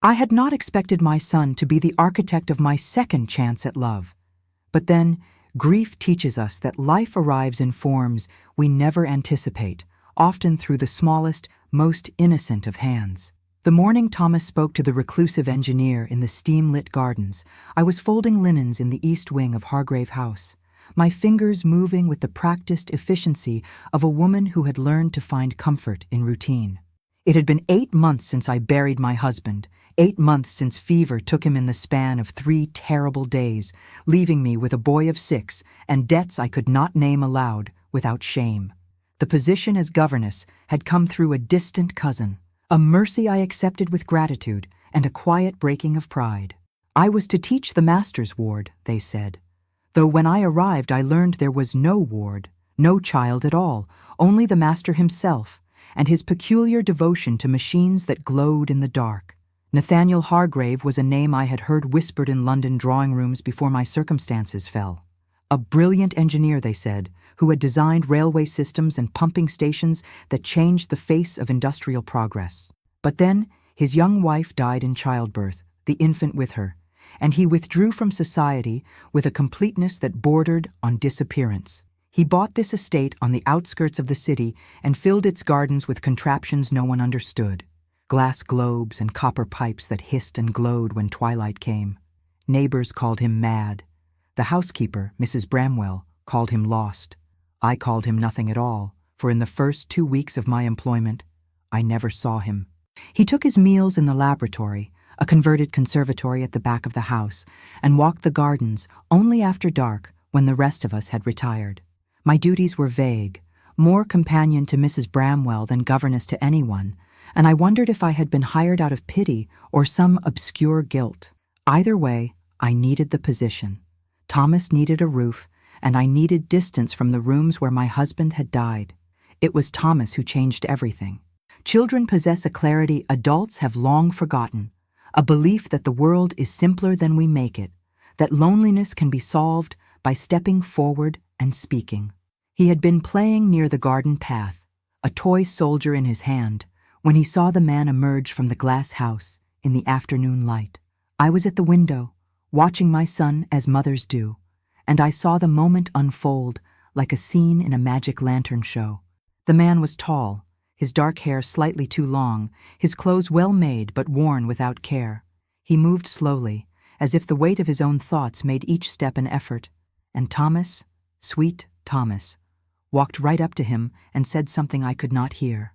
I had not expected my son to be the architect of my second chance at love. But then, grief teaches us that life arrives in forms we never anticipate, often through the smallest, most innocent of hands. The morning Thomas spoke to the reclusive engineer in the steam-lit gardens, I was folding linens in the east wing of Hargrave House, my fingers moving with the practiced efficiency of a woman who had learned to find comfort in routine. It had been 8 months since I buried my husband, 8 months since fever took him in the span of 3 terrible days, leaving me with a boy of 6 and debts I could not name aloud without shame. The position as governess had come through a distant cousin, a mercy I accepted with gratitude and a quiet breaking of pride. I was to teach the master's ward, they said. Though when I arrived I learned there was no ward, no child at all, only the master himself, and his peculiar devotion to machines that glowed in the dark. Nathaniel Hargrave was a name I had heard whispered in London drawing rooms before my circumstances fell. A brilliant engineer, they said, who had designed railway systems and pumping stations that changed the face of industrial progress. But then, his young wife died in childbirth, the infant with her, and he withdrew from society with a completeness that bordered on disappearance. He bought this estate on the outskirts of the city and filled its gardens with contraptions no one understood. Glass globes and copper pipes that hissed and glowed when twilight came. Neighbors called him mad. The housekeeper, Mrs. Bramwell, called him lost. I called him nothing at all, for in the first 2 weeks of my employment, I never saw him. He took his meals in the laboratory, a converted conservatory at the back of the house, and walked the gardens only after dark when the rest of us had retired. My duties were vague, more companion to Mrs. Bramwell than governess to anyone, and I wondered if I had been hired out of pity or some obscure guilt. Either way, I needed the position. Thomas needed a roof, and I needed distance from the rooms where my husband had died. It was Thomas who changed everything. Children possess a clarity adults have long forgotten, a belief that the world is simpler than we make it, that loneliness can be solved by stepping forward and speaking. He had been playing near the garden path, a toy soldier in his hand, when he saw the man emerge from the glass house in the afternoon light. I was at the window, watching my son as mothers do, and I saw the moment unfold like a scene in a magic lantern show. The man was tall, his dark hair slightly too long, his clothes well made but worn without care. He moved slowly, as if the weight of his own thoughts made each step an effort, and Thomas, sweet Thomas, walked right up to him and said something I could not hear.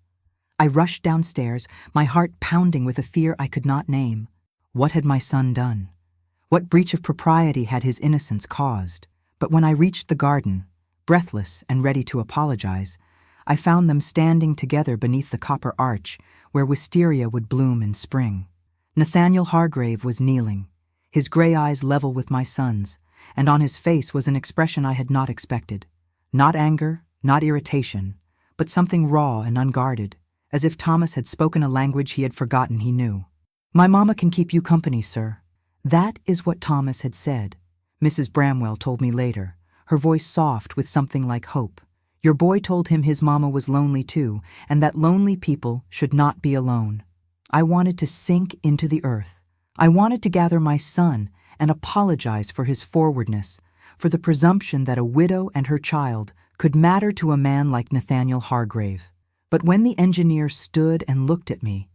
I rushed downstairs, my heart pounding with a fear I could not name. What had my son done? What breach of propriety had his innocence caused? But when I reached the garden, breathless and ready to apologize, I found them standing together beneath the copper arch where wisteria would bloom in spring. Nathaniel Hargrave was kneeling, his gray eyes level with my son's, and on his face was an expression I had not expected. Not anger, not irritation, but something raw and unguarded, as if Thomas had spoken a language he had forgotten he knew. "My mama can keep you company, sir." That is what Thomas had said. Mrs. Bramwell told me later, her voice soft with something like hope. Your boy told him his mama was lonely too, and that lonely people should not be alone. I wanted to sink into the earth. I wanted to gather my son and apologize for his forwardness, for the presumption that a widow and her child could matter to a man like Nathaniel Hargrave. But when the engineer stood and looked at me,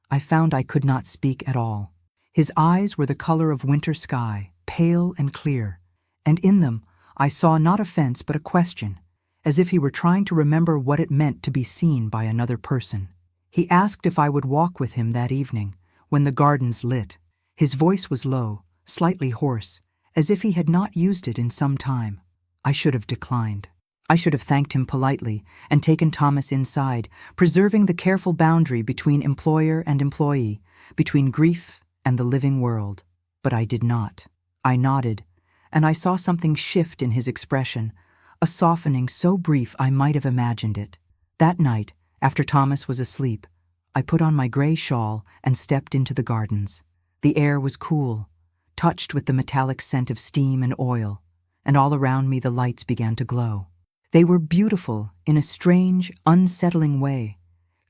I found I could not speak at all. His eyes were the color of winter sky, pale and clear, and in them I saw not offense but a question, as if he were trying to remember what it meant to be seen by another person. He asked if I would walk with him that evening, when the gardens lit. His voice was low, slightly hoarse, as if he had not used it in some time. I should have declined. I should have thanked him politely and taken Thomas inside, preserving the careful boundary between employer and employee, between grief and the living world. But I did not. I nodded, and I saw something shift in his expression, a softening so brief I might have imagined it. That night, after Thomas was asleep, I put on my gray shawl and stepped into the gardens. The air was cool, touched with the metallic scent of steam and oil, and all around me the lights began to glow. They were beautiful in a strange, unsettling way,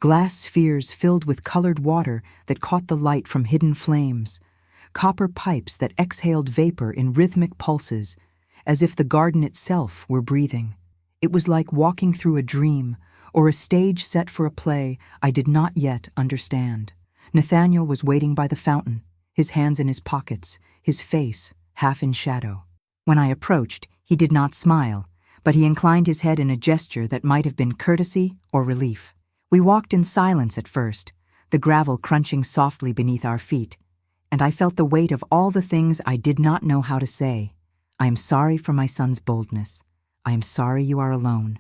glass spheres filled with colored water that caught the light from hidden flames, copper pipes that exhaled vapor in rhythmic pulses, as if the garden itself were breathing. It was like walking through a dream, or a stage set for a play I did not yet understand. Nathaniel was waiting by the fountain, his hands in his pockets, his face half in shadow. When I approached, he did not smile, but he inclined his head in a gesture that might have been courtesy or relief. We walked in silence at first, the gravel crunching softly beneath our feet, and I felt the weight of all the things I did not know how to say. I am sorry for my son's boldness. I am sorry you are alone.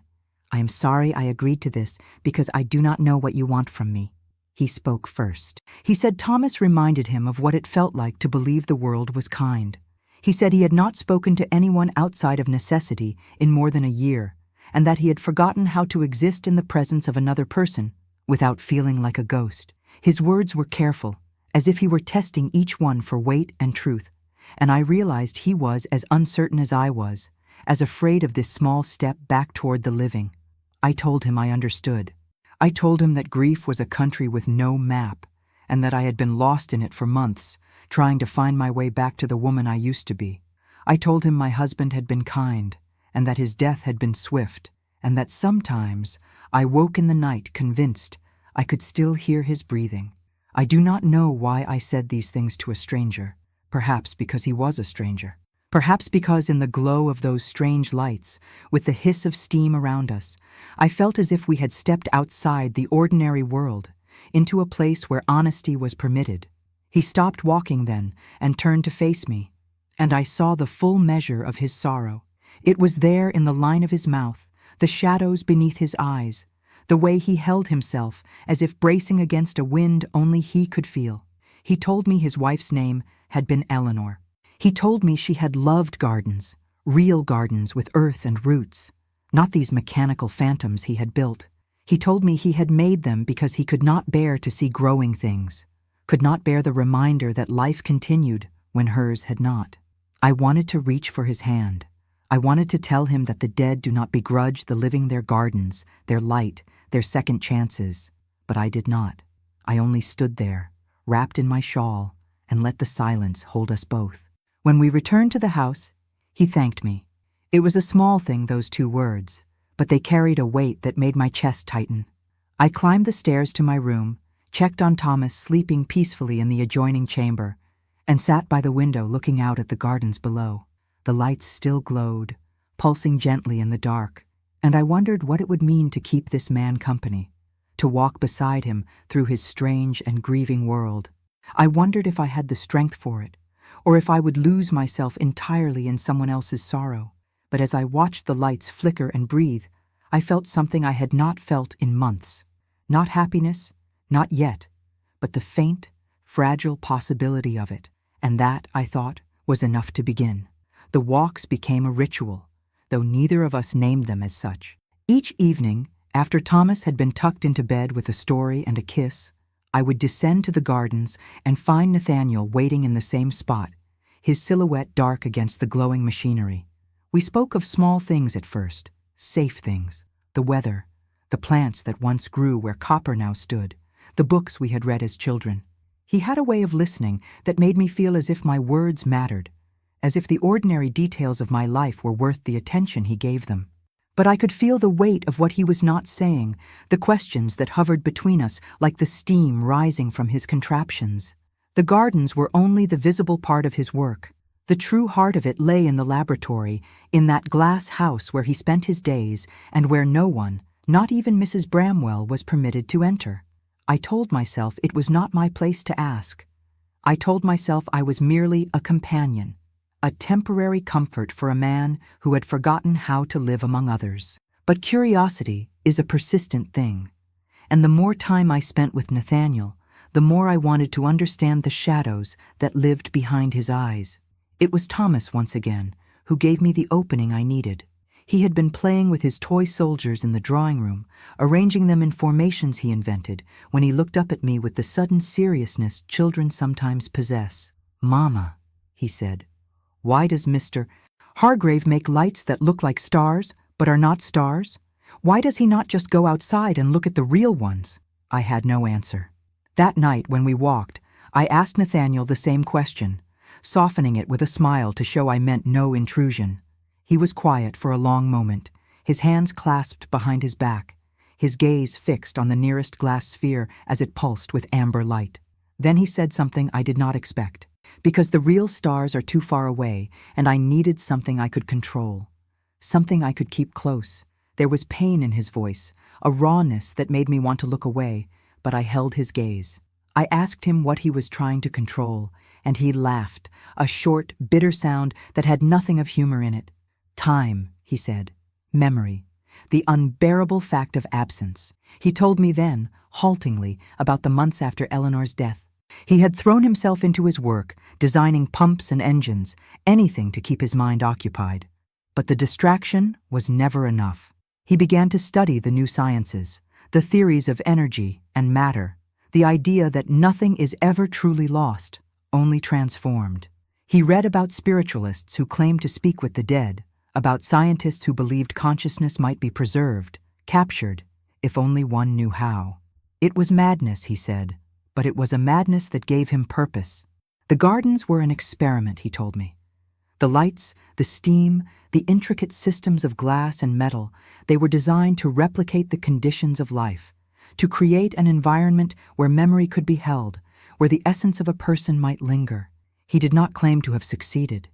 I am sorry I agreed to this because I do not know what you want from me. He spoke first. He said Thomas reminded him of what it felt like to believe the world was kind. He said he had not spoken to anyone outside of necessity in more than a year, and that he had forgotten how to exist in the presence of another person without feeling like a ghost. His words were careful, as if he were testing each one for weight and truth, and I realized he was as uncertain as I was, as afraid of this small step back toward the living. I told him I understood. I told him that grief was a country with no map, and that I had been lost in it for months, trying to find my way back to the woman I used to be. I told him my husband had been kind, and that his death had been swift, and that sometimes I woke in the night convinced I could still hear his breathing. I do not know why I said these things to a stranger, perhaps because he was a stranger. Perhaps because in the glow of those strange lights, with the hiss of steam around us, I felt as if we had stepped outside the ordinary world, into a place where honesty was permitted. He stopped walking then and turned to face me, and I saw the full measure of his sorrow. It was there in the line of his mouth, the shadows beneath his eyes, the way he held himself as if bracing against a wind only he could feel. He told me his wife's name had been Eleanor. He told me she had loved gardens, real gardens with earth and roots, not these mechanical phantoms he had built. He told me he had made them because he could not bear to see growing things, could not bear the reminder that life continued when hers had not. I wanted to reach for his hand. I wanted to tell him that the dead do not begrudge the living their gardens, their light, their second chances, but I did not. I only stood there, wrapped in my shawl, and let the silence hold us both. When we returned to the house, he thanked me. It was a small thing, those 2 words, but they carried a weight that made my chest tighten. I climbed the stairs to my room, checked on Thomas sleeping peacefully in the adjoining chamber, and sat by the window looking out at the gardens below. The lights still glowed, pulsing gently in the dark, and I wondered what it would mean to keep this man company, to walk beside him through his strange and grieving world. I wondered if I had the strength for it, or if I would lose myself entirely in someone else's sorrow. But as I watched the lights flicker and breathe, I felt something I had not felt in months. Not happiness, not yet, but the faint, fragile possibility of it. And that, I thought, was enough to begin. The walks became a ritual, though neither of us named them as such. Each evening, after Thomas had been tucked into bed with a story and a kiss, I would descend to the gardens and find Nathaniel waiting in the same spot, his silhouette dark against the glowing machinery. We spoke of small things at first, safe things, the weather, the plants that once grew where copper now stood, the books we had read as children. He had a way of listening that made me feel as if my words mattered, as if the ordinary details of my life were worth the attention he gave them. But I could feel the weight of what he was not saying, the questions that hovered between us like the steam rising from his contraptions. The gardens were only the visible part of his work. The true heart of it lay in the laboratory, in that glass house where he spent his days and where no one, not even Mrs. Bramwell, was permitted to enter. I told myself it was not my place to ask. I told myself I was merely a companion, a temporary comfort for a man who had forgotten how to live among others. But curiosity is a persistent thing, and the more time I spent with Nathaniel, the more I wanted to understand the shadows that lived behind his eyes. It was Thomas once again who gave me the opening I needed. He had been playing with his toy soldiers in the drawing room, arranging them in formations he invented, when he looked up at me with the sudden seriousness children sometimes possess. "Mama," he said, "why does Mr. Hargrave make lights that look like stars but are not stars? Why does he not just go outside and look at the real ones?" I had no answer. That night, when we walked, I asked Nathaniel the same question, softening it with a smile to show I meant no intrusion. He was quiet for a long moment, his hands clasped behind his back, his gaze fixed on the nearest glass sphere as it pulsed with amber light. Then he said something I did not expect. Because the real stars are too far away, and I needed something I could control. Something I could keep close. There was pain in his voice, a rawness that made me want to look away, but I held his gaze. I asked him what he was trying to control, and he laughed, a short, bitter sound that had nothing of humor in it. Time, he said. Memory. The unbearable fact of absence. He told me then, haltingly, about the months after Eleanor's death. He had thrown himself into his work, designing pumps and engines, anything to keep his mind occupied. But the distraction was never enough. He began to study the new sciences, the theories of energy and matter, the idea that nothing is ever truly lost, only transformed. He read about spiritualists who claimed to speak with the dead, about scientists who believed consciousness might be preserved, captured, if only one knew how. It was madness, he said, but it was a madness that gave him purpose. The gardens were an experiment, he told me. The lights, the steam, the intricate systems of glass and metal, they were designed to replicate the conditions of life, to create an environment where memory could be held, where the essence of a person might linger. He did not claim to have succeeded.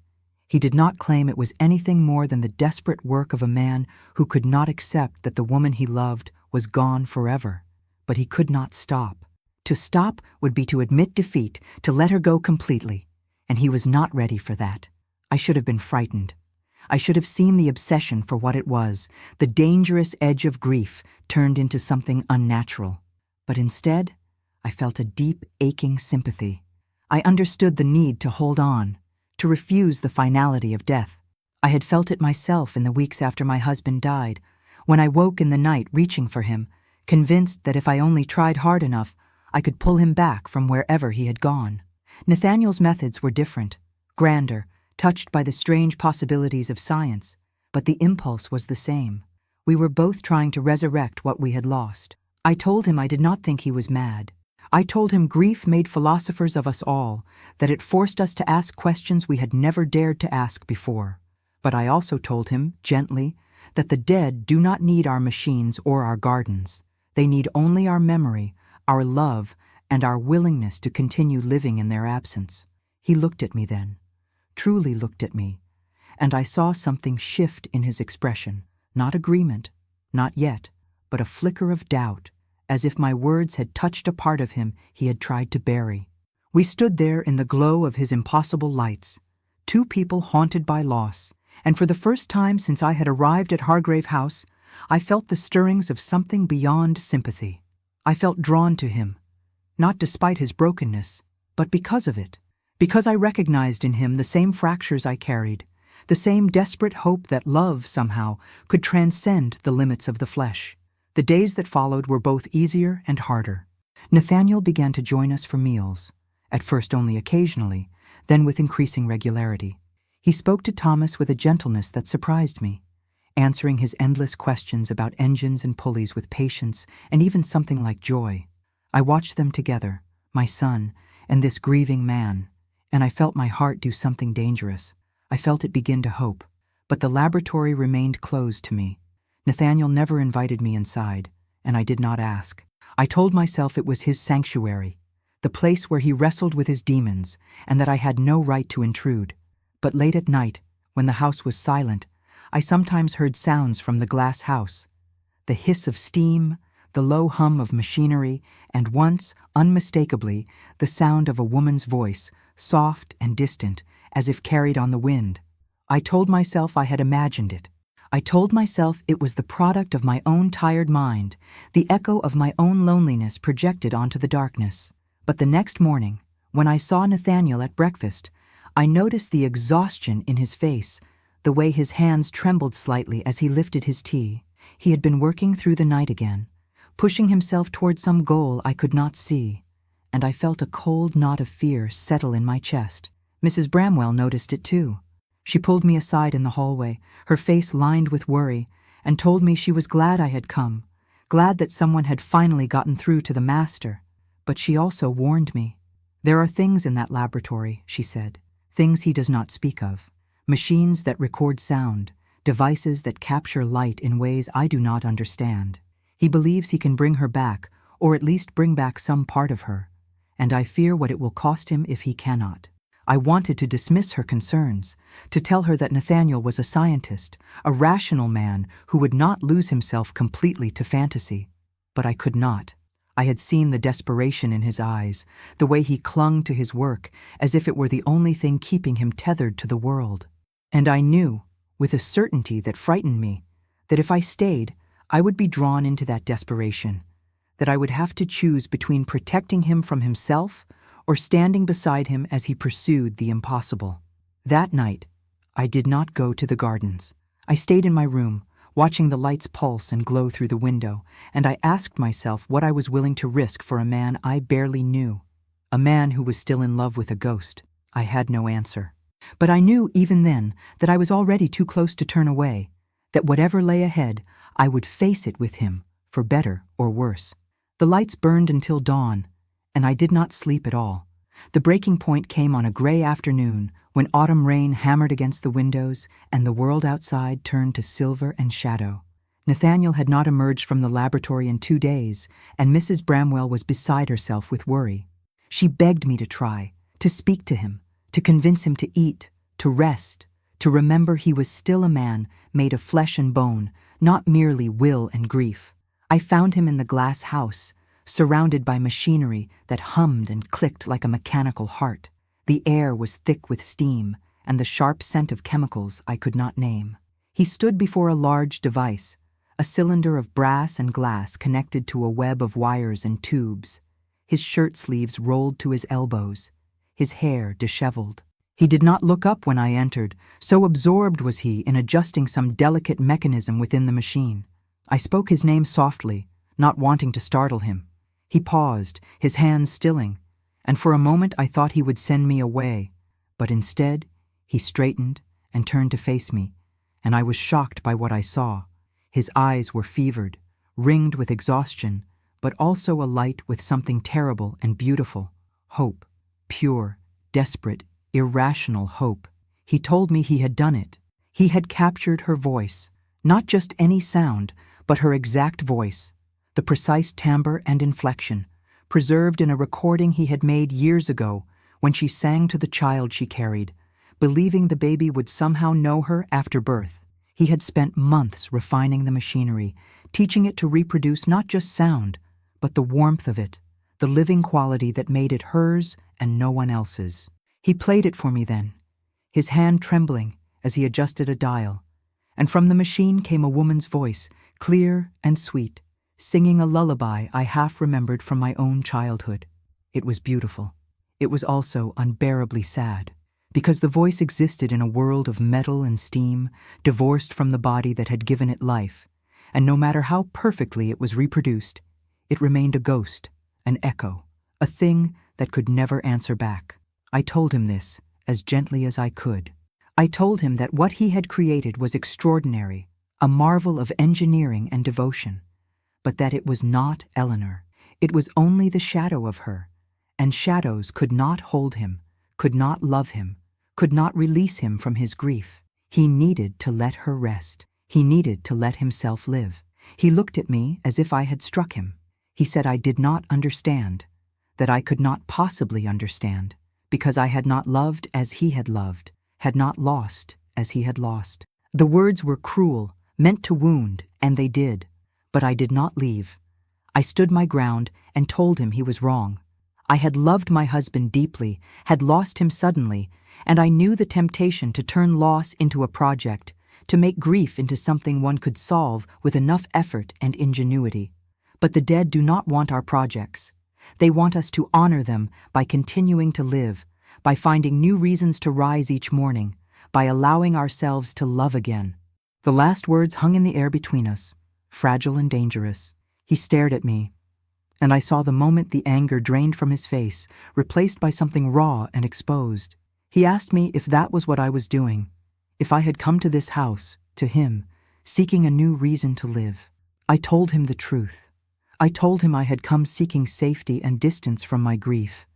He did not claim it was anything more than the desperate work of a man who could not accept that the woman he loved was gone forever. But he could not stop. To stop would be to admit defeat, to let her go completely, and he was not ready for that. I should have been frightened. I should have seen the obsession for what it was, the dangerous edge of grief turned into something unnatural. But instead, I felt a deep, aching sympathy. I understood the need to hold on, to refuse the finality of death. I had felt it myself in the weeks after my husband died, when I woke in the night reaching for him, convinced that if I only tried hard enough, I could pull him back from wherever he had gone. Nathaniel's methods were different, grander, touched by the strange possibilities of science, but the impulse was the same. We were both trying to resurrect what we had lost. I told him I did not think he was mad. I told him grief made philosophers of us all, that it forced us to ask questions we had never dared to ask before. But I also told him, gently, that the dead do not need our machines or our gardens. They need only our memory, our love, and our willingness to continue living in their absence. He looked at me then, truly looked at me, and I saw something shift in his expression, not agreement, not yet, but a flicker of doubt, as if my words had touched a part of him he had tried to bury. We stood there in the glow of his impossible lights, two people haunted by loss, and for the first time since I had arrived at Hargrave House, I felt the stirrings of something beyond sympathy. I felt drawn to him, not despite his brokenness, but because of it, because I recognized in him the same fractures I carried, the same desperate hope that love, somehow, could transcend the limits of the flesh. The days that followed were both easier and harder. Nathaniel began to join us for meals, at first only occasionally, then with increasing regularity. He spoke to Thomas with a gentleness that surprised me, answering his endless questions about engines and pulleys with patience and even something like joy. I watched them together, my son and this grieving man, and I felt my heart do something dangerous. I felt it begin to hope, but the laboratory remained closed to me. Nathaniel never invited me inside, and I did not ask. I told myself it was his sanctuary, the place where he wrestled with his demons, and that I had no right to intrude. But late at night, when the house was silent, I sometimes heard sounds from the glass house, the hiss of steam, the low hum of machinery, and once, unmistakably, the sound of a woman's voice, soft and distant, as if carried on the wind. I told myself I had imagined it. I told myself it was the product of my own tired mind, the echo of my own loneliness projected onto the darkness. But the next morning, when I saw Nathaniel at breakfast, I noticed the exhaustion in his face, the way his hands trembled slightly as he lifted his tea. He had been working through the night again, pushing himself toward some goal I could not see, and I felt a cold knot of fear settle in my chest. Mrs. Bramwell noticed it too. She pulled me aside in the hallway, her face lined with worry, and told me she was glad I had come, glad that someone had finally gotten through to the master. But she also warned me. "There are things in that laboratory," she said, "things he does not speak of. Machines that record sound, devices that capture light in ways I do not understand. He believes he can bring her back, or at least bring back some part of her, and I fear what it will cost him if he cannot." I wanted to dismiss her concerns, to tell her that Nathaniel was a scientist, a rational man who would not lose himself completely to fantasy. But I could not. I had seen the desperation in his eyes, the way he clung to his work as if it were the only thing keeping him tethered to the world. And I knew, with a certainty that frightened me, that if I stayed, I would be drawn into that desperation, that I would have to choose between protecting him from himself or standing beside him as he pursued the impossible. That night, I did not go to the gardens. I stayed in my room, watching the lights pulse and glow through the window, and I asked myself what I was willing to risk for a man I barely knew. A man who was still in love with a ghost. I had no answer. But I knew even then that I was already too close to turn away, that whatever lay ahead, I would face it with him, for better or worse. The lights burned until dawn, and I did not sleep at all. The breaking point came on a gray afternoon when autumn rain hammered against the windows and the world outside turned to silver and shadow. Nathaniel had not emerged from the laboratory in 2 days, and Mrs. Bramwell was beside herself with worry. She begged me to try, to speak to him, to convince him to eat, to rest, to remember he was still a man made of flesh and bone, not merely will and grief. I found him in the glass house, surrounded by machinery that hummed and clicked like a mechanical heart. The air was thick with steam and the sharp scent of chemicals I could not name. He stood before a large device, a cylinder of brass and glass connected to a web of wires and tubes. His shirt sleeves rolled to his elbows, his hair disheveled. He did not look up when I entered, so absorbed was he in adjusting some delicate mechanism within the machine. I spoke his name softly, not wanting to startle him. He paused, his hands stilling, and for a moment I thought he would send me away, but instead he straightened and turned to face me, and I was shocked by what I saw. His eyes were fevered, ringed with exhaustion, but also alight with something terrible and beautiful. Hope. Pure, desperate, irrational hope. He told me he had done it. He had captured her voice, not just any sound, but her exact voice, the precise timbre and inflection, preserved in a recording he had made years ago when she sang to the child she carried, believing the baby would somehow know her after birth. He had spent months refining the machinery, teaching it to reproduce not just sound, but the warmth of it, the living quality that made it hers and no one else's. He played it for me then, his hand trembling as he adjusted a dial, and from the machine came a woman's voice, clear and sweet, singing a lullaby I half remembered from my own childhood. It was beautiful. It was also unbearably sad, because the voice existed in a world of metal and steam, divorced from the body that had given it life, and no matter how perfectly it was reproduced, it remained a ghost, an echo, a thing that could never answer back. I told him this as gently as I could. I told him that what he had created was extraordinary, a marvel of engineering and devotion, but that it was not Eleanor. It was only the shadow of her, and shadows could not hold him, could not love him, could not release him from his grief. He needed to let her rest. He needed to let himself live. He looked at me as if I had struck him. He said I did not understand, that I could not possibly understand, because I had not loved as he had loved, had not lost as he had lost. The words were cruel, meant to wound, and they did. But I did not leave. I stood my ground and told him he was wrong. I had loved my husband deeply, had lost him suddenly, and I knew the temptation to turn loss into a project, to make grief into something one could solve with enough effort and ingenuity. But the dead do not want our projects. They want us to honor them by continuing to live, by finding new reasons to rise each morning, by allowing ourselves to love again. The last words hung in the air between us, fragile and dangerous. He stared at me, and I saw the moment the anger drained from his face, replaced by something raw and exposed. He asked me if that was what I was doing, if I had come to this house, to him, seeking a new reason to live. I told him the truth. I told him I had come seeking safety and distance from my grief,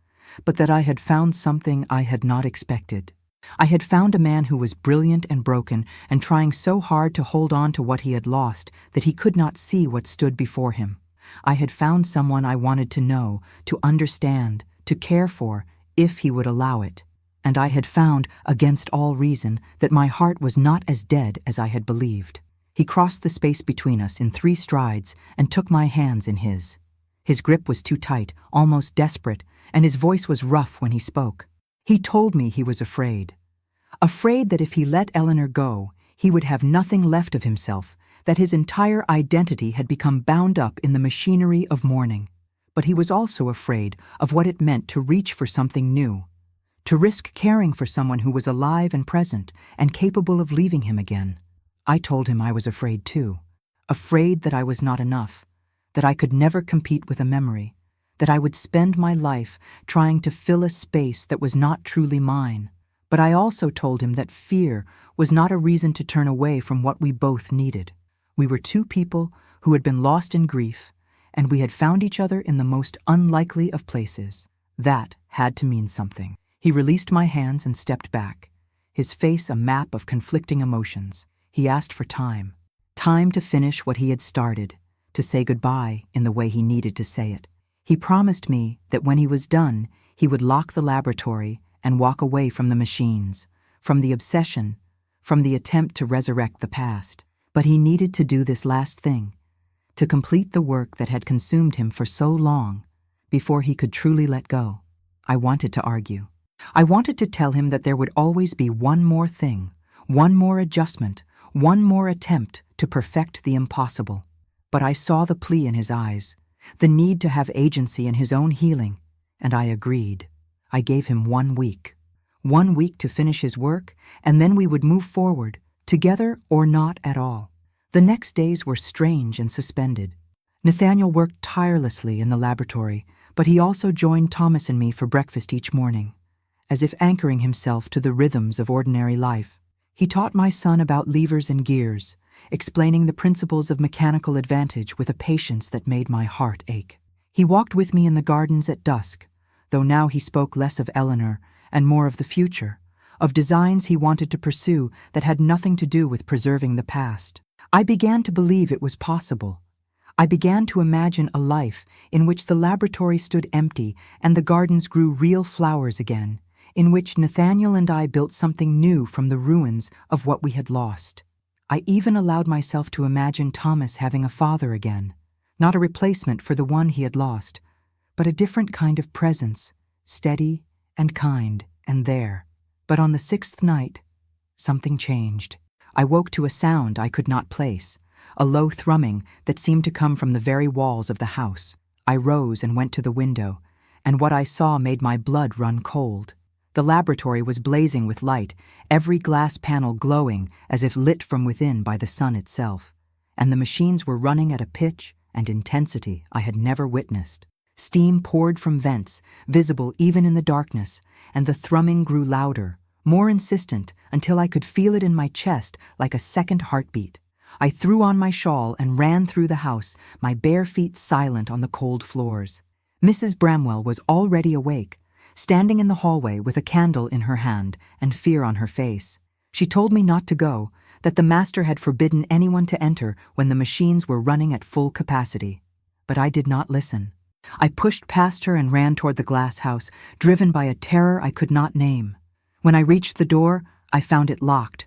but that I had found something I had not expected. I had found a man who was brilliant and broken and trying so hard to hold on to what he had lost that he could not see what stood before him. I had found someone I wanted to know, to understand, to care for, if he would allow it. And I had found, against all reason, that my heart was not as dead as I had believed. He crossed the space between us in 3 strides and took my hands in his. His grip was too tight, almost desperate, and his voice was rough when he spoke. He told me he was afraid. Afraid that if he let Eleanor go, he would have nothing left of himself, that his entire identity had become bound up in the machinery of mourning. But he was also afraid of what it meant to reach for something new, to risk caring for someone who was alive and present and capable of leaving him again. I told him I was afraid too, afraid that I was not enough, that I could never compete with a memory, that I would spend my life trying to fill a space that was not truly mine. But I also told him that fear was not a reason to turn away from what we both needed. We were 2 people who had been lost in grief, and we had found each other in the most unlikely of places. That had to mean something. He released my hands and stepped back, his face a map of conflicting emotions. He asked for time. Time to finish what he had started, to say goodbye in the way he needed to say it. He promised me that when he was done, he would lock the laboratory and walk away from the machines, from the obsession, from the attempt to resurrect the past. But he needed to do this last thing, to complete the work that had consumed him for so long, before he could truly let go. I wanted to argue. I wanted to tell him that there would always be one more thing, one more adjustment, one more attempt to perfect the impossible. But I saw the plea in his eyes, the need to have agency in his own healing, and I agreed. I gave him 1 week. 1 week to finish his work, and then we would move forward, together or not at all. The next days were strange and suspended. Nathaniel worked tirelessly in the laboratory, but he also joined Thomas and me for breakfast each morning, as if anchoring himself to the rhythms of ordinary life. He taught my son about levers and gears, explaining the principles of mechanical advantage with a patience that made my heart ache. He walked with me in the gardens at dusk, though now he spoke less of Eleanor and more of the future, of designs he wanted to pursue that had nothing to do with preserving the past. I began to believe it was possible. I began to imagine a life in which the laboratory stood empty and the gardens grew real flowers again, in which Nathaniel and I built something new from the ruins of what we had lost. I even allowed myself to imagine Thomas having a father again, not a replacement for the one he had lost, but a different kind of presence, steady and kind and there. But on the 6th night, something changed. I woke to a sound I could not place, a low thrumming that seemed to come from the very walls of the house. I rose and went to the window, and what I saw made my blood run cold. The laboratory was blazing with light, every glass panel glowing as if lit from within by the sun itself, and the machines were running at a pitch and intensity I had never witnessed. Steam poured from vents, visible even in the darkness, and the thrumming grew louder, more insistent, until I could feel it in my chest like a second heartbeat. I threw on my shawl and ran through the house, my bare feet silent on the cold floors. Mrs. Bramwell was already awake, standing in the hallway with a candle in her hand and fear on her face. She told me not to go, that the master had forbidden anyone to enter when the machines were running at full capacity. But I did not listen. I pushed past her and ran toward the glass house, driven by a terror I could not name. When I reached the door, I found it locked.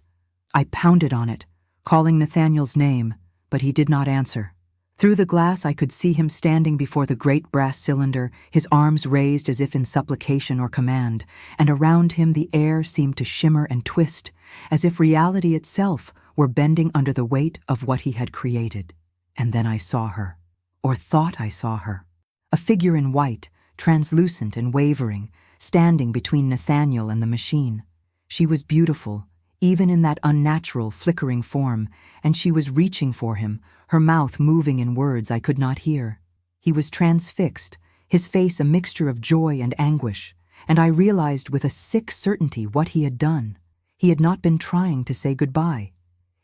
I pounded on it, calling Nathaniel's name, but he did not answer. Through the glass I could see him standing before the great brass cylinder, his arms raised as if in supplication or command, and around him the air seemed to shimmer and twist, as if reality itself were bending under the weight of what he had created. And then I saw her, or thought I saw her, a figure in white, translucent and wavering, standing between Nathaniel and the machine. She was beautiful, even in that unnatural, flickering form, and she was reaching for him, her mouth moving in words I could not hear. He was transfixed, his face a mixture of joy and anguish, and I realized with a sick certainty what he had done. He had not been trying to say goodbye.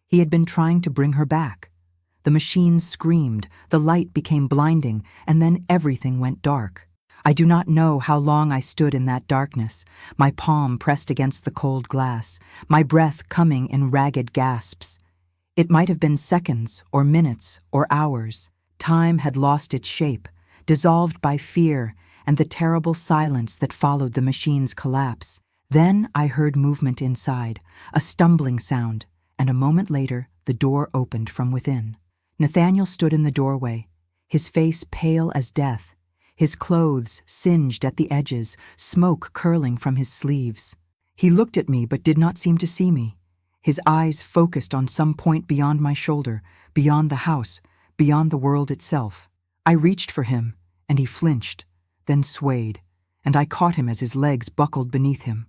He had been trying to bring her back. The machines screamed, the light became blinding, and then everything went dark. I do not know how long I stood in that darkness, my palm pressed against the cold glass, my breath coming in ragged gasps. It might have been seconds, or minutes, or hours. Time had lost its shape, dissolved by fear and the terrible silence that followed the machine's collapse. Then I heard movement inside, a stumbling sound, and a moment later the door opened from within. Nathaniel stood in the doorway, his face pale as death, his clothes singed at the edges, smoke curling from his sleeves. He looked at me but did not seem to see me. His eyes focused on some point beyond my shoulder, beyond the house, beyond the world itself. I reached for him, and he flinched, then swayed, and I caught him as his legs buckled beneath him.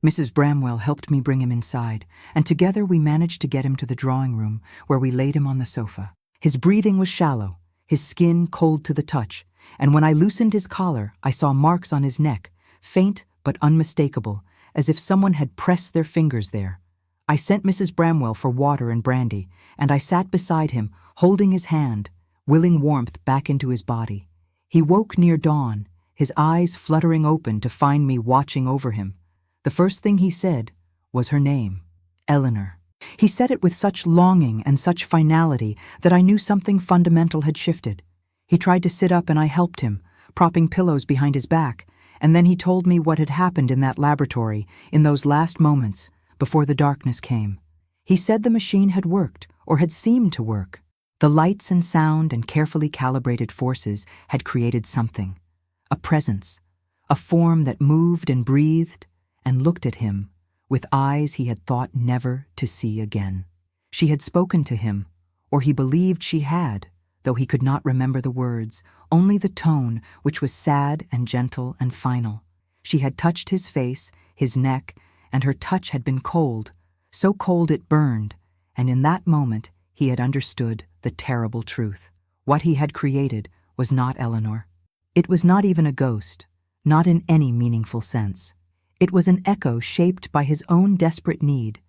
Mrs. Bramwell helped me bring him inside, and together we managed to get him to the drawing room, where we laid him on the sofa. His breathing was shallow, his skin cold to the touch, and when I loosened his collar, I saw marks on his neck, faint but unmistakable, as if someone had pressed their fingers there. I sent Mrs. Bramwell for water and brandy, and I sat beside him, holding his hand, willing warmth back into his body. He woke near dawn, his eyes fluttering open to find me watching over him. The first thing he said was her name, Eleanor. He said it with such longing and such finality that I knew something fundamental had shifted. He tried to sit up and I helped him, propping pillows behind his back, and then he told me what had happened in that laboratory, in those last moments, before the darkness came. He said the machine had worked, or had seemed to work. The lights and sound and carefully calibrated forces had created something, a presence, a form that moved and breathed and looked at him with eyes he had thought never to see again. She had spoken to him, or he believed she had, though he could not remember the words, only the tone, which was sad and gentle and final. She had touched his face, his neck, and her touch had been cold, so cold it burned, and in that moment he had understood the terrible truth. What he had created was not Eleanor. It was not even a ghost, not in any meaningful sense. It was an echo shaped by his own desperate need,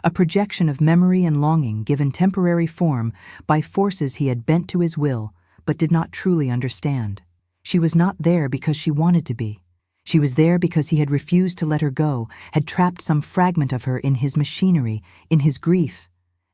a projection of memory and longing given temporary form by forces he had bent to his will but did not truly understand. She was not there because she wanted to be. She was there because he had refused to let her go, had trapped some fragment of her in his machinery, in his grief.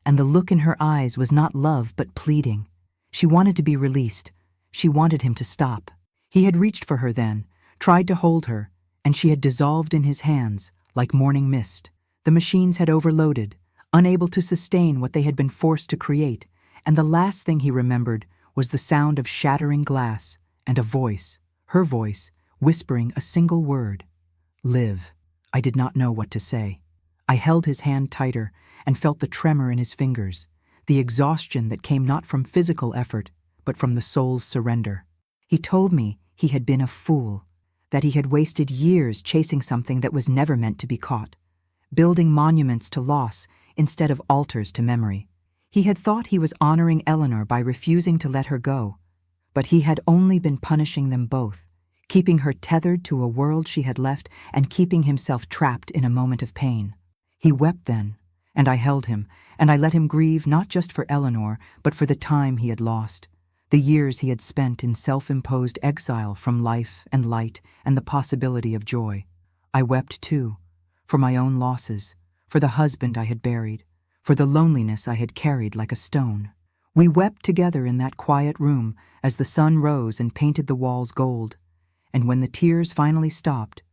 And the look in her eyes was not love but pleading. She wanted to be released. She wanted him to stop. He had reached for her then, tried to hold her, and she had dissolved in his hands like morning mist. The machines had overloaded, unable to sustain what they had been forced to create, and the last thing he remembered was the sound of shattering glass and a voice, her voice, whispering a single word, "Live." I did not know what to say. I held his hand tighter and felt the tremor in his fingers, the exhaustion that came not from physical effort, but from the soul's surrender. He told me he had been a fool, that he had wasted years chasing something that was never meant to be caught, building monuments to loss instead of altars to memory. He had thought he was honoring Eleanor by refusing to let her go, but he had only been punishing them both, keeping her tethered to a world she had left and keeping himself trapped in a moment of pain. He wept then, and I held him, and I let him grieve not just for Eleanor, but for the time he had lost, the years he had spent in self-imposed exile from life and light and the possibility of joy. I wept too, for my own losses, for the husband I had buried, for the loneliness I had carried like a stone. We wept together in that quiet room as the sun rose and painted the walls gold, and when the tears finally stopped,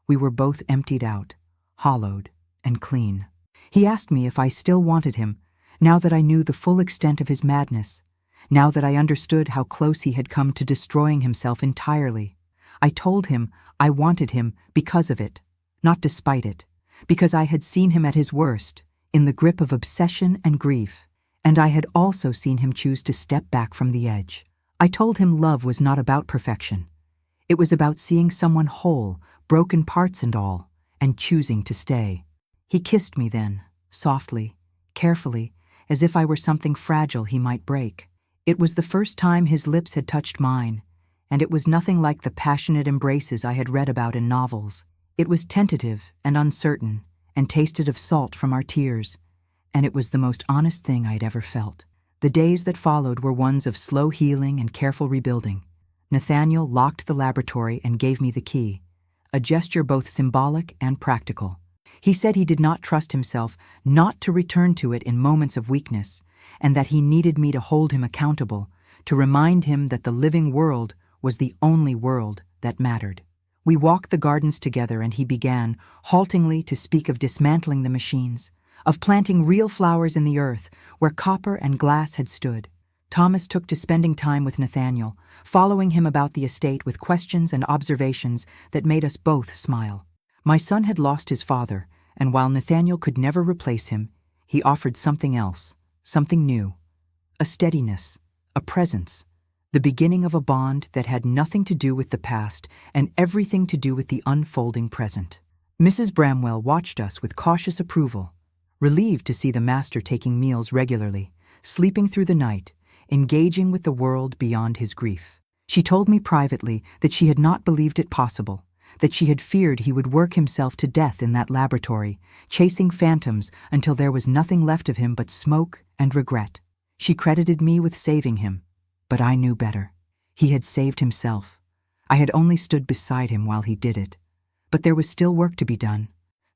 we were both emptied out, hollowed and clean. He asked me if I still wanted him, now that I knew the full extent of his madness, now that I understood how close he had come to destroying himself entirely. I told him I wanted him because of it, not despite it, because I had seen him at his worst, in the grip of obsession and grief, and I had also seen him choose to step back from the edge. I told him love was not about perfection. It was about seeing someone whole, broken parts and all, and choosing to stay. He kissed me then, softly, carefully, as if I were something fragile he might break. It was the first time his lips had touched mine, and it was nothing like the passionate embraces I had read about in novels. It was tentative and uncertain, and tasted of salt from our tears, and it was the most honest thing I had ever felt. The days that followed were ones of slow healing and careful rebuilding. Nathaniel locked the laboratory and gave me the key, a gesture both symbolic and practical. He said he did not trust himself not to return to it in moments of weakness, and that he needed me to hold him accountable, to remind him that the living world was the only world that mattered. We walked the gardens together, and he began, haltingly, to speak of dismantling the machines, of planting real flowers in the earth where copper and glass had stood. Thomas took to spending time with Nathaniel, following him about the estate with questions and observations that made us both smile. My son had lost his father, and while Nathaniel could never replace him, he offered something else, something new, a steadiness, a presence, the beginning of a bond that had nothing to do with the past and everything to do with the unfolding present. Mrs. Bramwell watched us with cautious approval, relieved to see the master taking meals regularly, sleeping through the night, engaging with the world beyond his grief. She told me privately that she had not believed it possible, that she had feared he would work himself to death in that laboratory, chasing phantoms until there was nothing left of him but smoke and regret. She credited me with saving him, but I knew better. He had saved himself. I had only stood beside him while he did it. But there was still work to be done.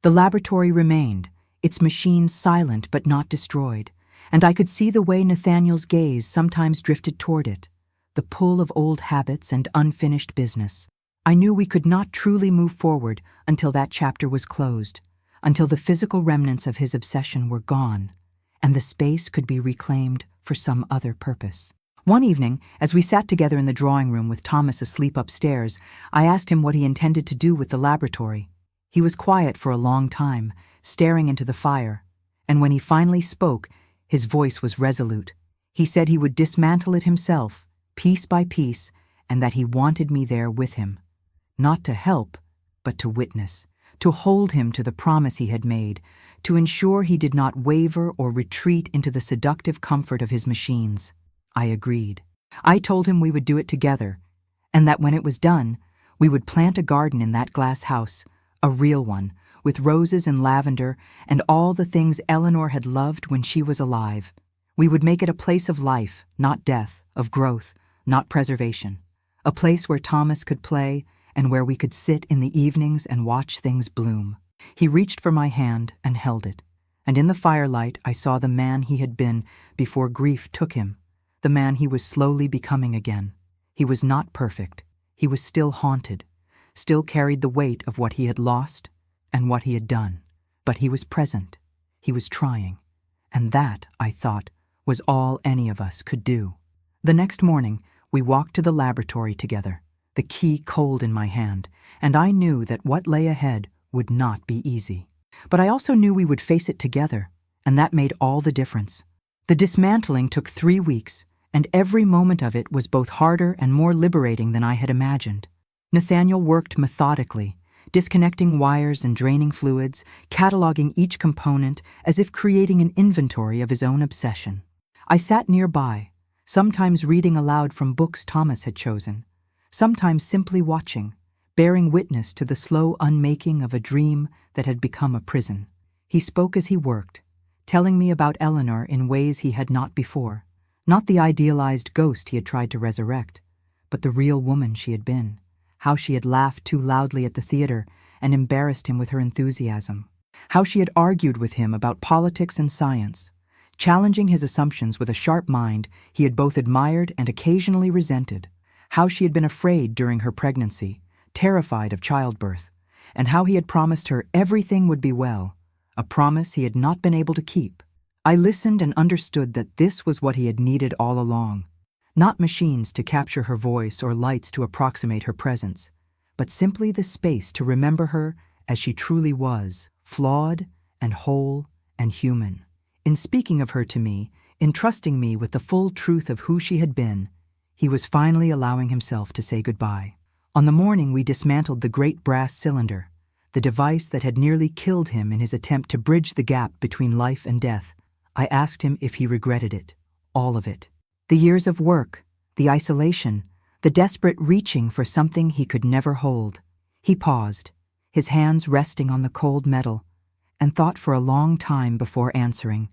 The laboratory remained, its machines silent but not destroyed, and I could see the way Nathaniel's gaze sometimes drifted toward it, the pull of old habits and unfinished business. I knew we could not truly move forward until that chapter was closed, until the physical remnants of his obsession were gone, and the space could be reclaimed for some other purpose. One evening, as we sat together in the drawing room with Thomas asleep upstairs, I asked him what he intended to do with the laboratory. He was quiet for a long time, staring into the fire, and when he finally spoke, his voice was resolute. He said he would dismantle it himself, piece by piece, and that he wanted me there with him. Not to help, but to witness, to hold him to the promise he had made, to ensure he did not waver or retreat into the seductive comfort of his machines. I agreed. I told him we would do it together, and that when it was done, we would plant a garden in that glass house, a real one, with roses and lavender and all the things Eleanor had loved when she was alive. We would make it a place of life, not death, of growth, not preservation. A place where Thomas could play and where we could sit in the evenings and watch things bloom. He reached for my hand and held it, and in the firelight I saw the man he had been before grief took him, the man he was slowly becoming again. He was not perfect. He was still haunted, still carried the weight of what he had lost and what he had done. But he was present. He was trying. And that, I thought, was all any of us could do. The next morning, we walked to the laboratory together, the key cold in my hand, and I knew that what lay ahead would not be easy. But I also knew we would face it together, and that made all the difference. The dismantling took 3 weeks, and every moment of it was both harder and more liberating than I had imagined. Nathaniel worked methodically, disconnecting wires and draining fluids, cataloging each component as if creating an inventory of his own obsession. I sat nearby, sometimes reading aloud from books Thomas had chosen, sometimes simply watching, bearing witness to the slow unmaking of a dream that had become a prison. He spoke as he worked, telling me about Eleanor in ways he had not before. Not the idealized ghost he had tried to resurrect, but the real woman she had been, how she had laughed too loudly at the theater and embarrassed him with her enthusiasm, how she had argued with him about politics and science, challenging his assumptions with a sharp mind he had both admired and occasionally resented, how she had been afraid during her pregnancy, terrified of childbirth, and how he had promised her everything would be well, a promise he had not been able to keep. I listened and understood that this was what he had needed all along. Not machines to capture her voice or lights to approximate her presence, but simply the space to remember her as she truly was, flawed and whole and human. In speaking of her to me, in trusting me with the full truth of who she had been, he was finally allowing himself to say goodbye. On the morning we dismantled the great brass cylinder, the device that had nearly killed him in his attempt to bridge the gap between life and death, I asked him if he regretted it, all of it. The years of work, the isolation, the desperate reaching for something he could never hold. He paused, his hands resting on the cold metal, and thought for a long time before answering.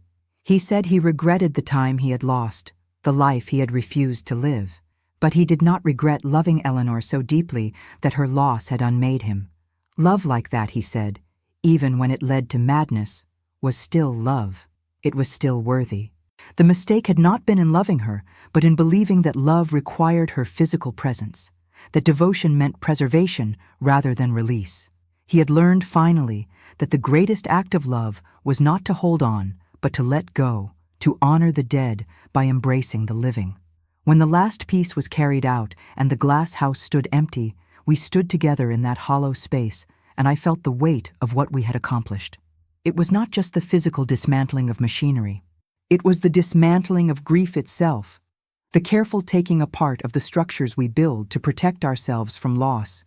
He said he regretted the time he had lost, the life he had refused to live. But he did not regret loving Eleanor so deeply that her loss had unmade him. Love like that, he said, even when it led to madness, was still love. It was still worthy. The mistake had not been in loving her, but in believing that love required her physical presence, that devotion meant preservation rather than release. He had learned finally that the greatest act of love was not to hold on, but to let go, to honor the dead by embracing the living. When the last piece was carried out and the glass house stood empty, we stood together in that hollow space, and I felt the weight of what we had accomplished. It was not just the physical dismantling of machinery. It was the dismantling of grief itself, the careful taking apart of the structures we build to protect ourselves from loss,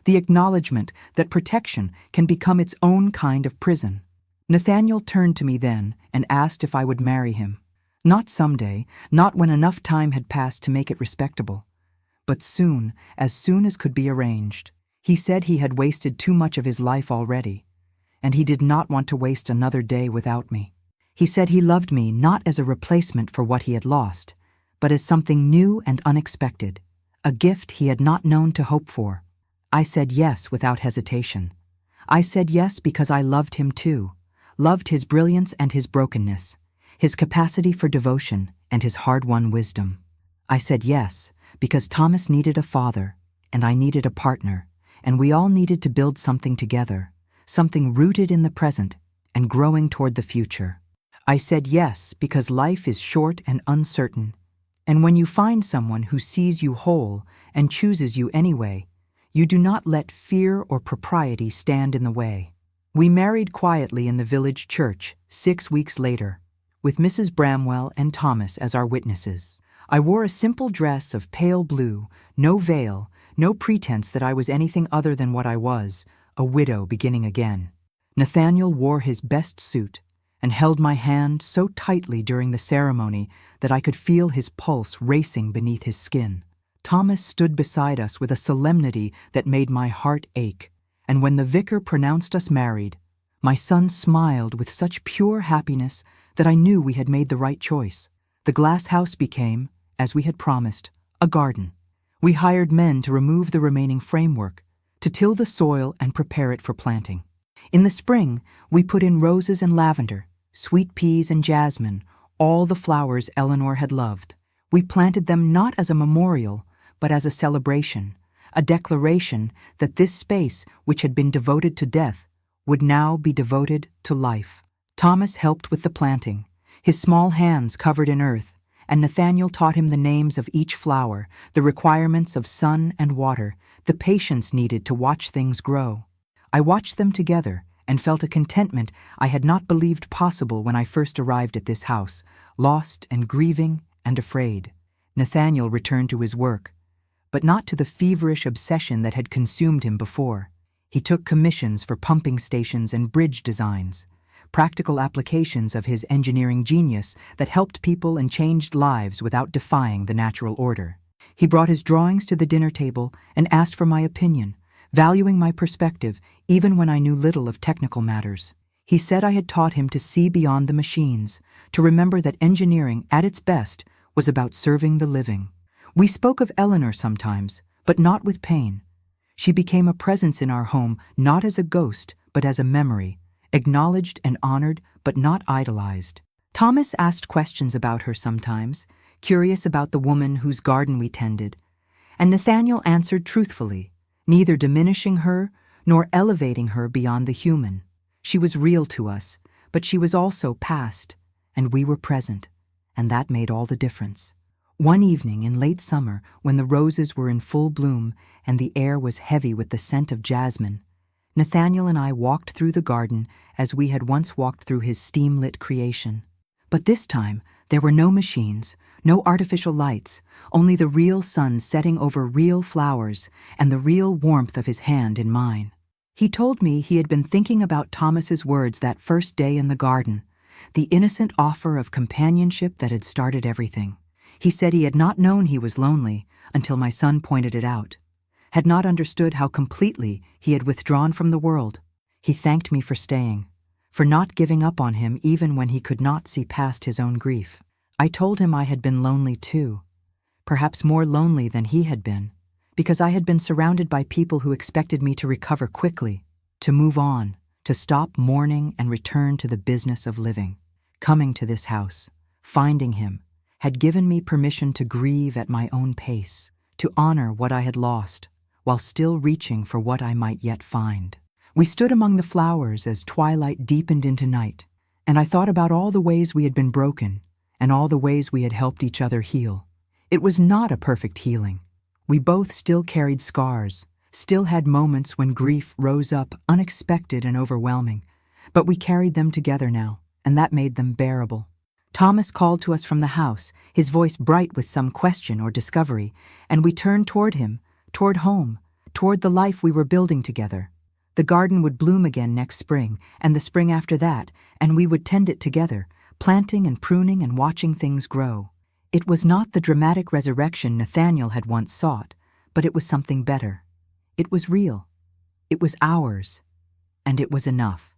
the acknowledgement that protection can become its own kind of prison. Nathaniel turned to me then and asked if I would marry him. Not someday, not when enough time had passed to make it respectable, but soon as could be arranged. He said he had wasted too much of his life already, and he did not want to waste another day without me. He said he loved me not as a replacement for what he had lost, but as something new and unexpected, a gift he had not known to hope for. I said yes without hesitation. I said yes because I loved him too, loved his brilliance and his brokenness, his capacity for devotion and his hard-won wisdom. I said yes because Thomas needed a father, and I needed a partner, and we all needed to build something together, something rooted in the present and growing toward the future. I said yes because life is short and uncertain, and when you find someone who sees you whole and chooses you anyway, you do not let fear or propriety stand in the way. We married quietly in the village church 6 weeks later, with Mrs. Bramwell and Thomas as our witnesses. I wore a simple dress of pale blue, no veil, no pretense that I was anything other than what I was, a widow beginning again. Nathaniel wore his best suit and held my hand so tightly during the ceremony that I could feel his pulse racing beneath his skin. Thomas stood beside us with a solemnity that made my heart ache, and when the vicar pronounced us married, my son smiled with such pure happiness that I knew we had made the right choice. The glass house became, as we had promised, a garden. We hired men to remove the remaining framework, to till the soil and prepare it for planting. In the spring, we put in roses and lavender, sweet peas and jasmine, all the flowers Eleanor had loved. We planted them not as a memorial, but as a celebration, a declaration that this space, which had been devoted to death, would now be devoted to life. Thomas helped with the planting, his small hands covered in earth, and Nathaniel taught him the names of each flower, the requirements of sun and water, the patience needed to watch things grow. I watched them together and felt a contentment I had not believed possible when I first arrived at this house, lost and grieving and afraid. Nathaniel returned to his work, but not to the feverish obsession that had consumed him before. He took commissions for pumping stations and bridge designs, practical applications of his engineering genius that helped people and changed lives without defying the natural order. He brought his drawings to the dinner table and asked for my opinion, valuing my perspective even when I knew little of technical matters. He said I had taught him to see beyond the machines, to remember that engineering, at its best, was about serving the living. We spoke of Eleanor sometimes, but not with pain. She became a presence in our home not as a ghost, but as a memory, acknowledged and honored, but not idolized. Thomas asked questions about her sometimes, curious about the woman whose garden we tended, and Nathaniel answered truthfully, neither diminishing her nor elevating her beyond the human. She was real to us, but she was also past, and we were present, and that made all the difference. One evening in late summer, when the roses were in full bloom and the air was heavy with the scent of jasmine, Nathaniel and I walked through the garden as we had once walked through his steam-lit creation. But this time, there were no machines, no artificial lights, only the real sun setting over real flowers and the real warmth of his hand in mine. He told me he had been thinking about Thomas's words that first day in the garden, the innocent offer of companionship that had started everything. He said he had not known he was lonely until my son pointed it out, had not understood how completely he had withdrawn from the world. He thanked me for staying, for not giving up on him even when he could not see past his own grief. I told him I had been lonely too, perhaps more lonely than he had been, because I had been surrounded by people who expected me to recover quickly, to move on, to stop mourning and return to the business of living. Coming to this house, finding him, had given me permission to grieve at my own pace, to honor what I had lost, while still reaching for what I might yet find. We stood among the flowers as twilight deepened into night, and I thought about all the ways we had been broken, and all the ways we had helped each other heal. It was not a perfect healing. We both still carried scars, still had moments when grief rose up unexpected and overwhelming, but we carried them together now, and that made them bearable. Thomas called to us from the house, his voice bright with some question or discovery, and we turned toward him, toward home, toward the life we were building together. The garden would bloom again next spring, and the spring after that, and we would tend it together, planting and pruning and watching things grow. It was not the dramatic resurrection Nathaniel had once sought, but it was something better. It was real. It was ours. And it was enough.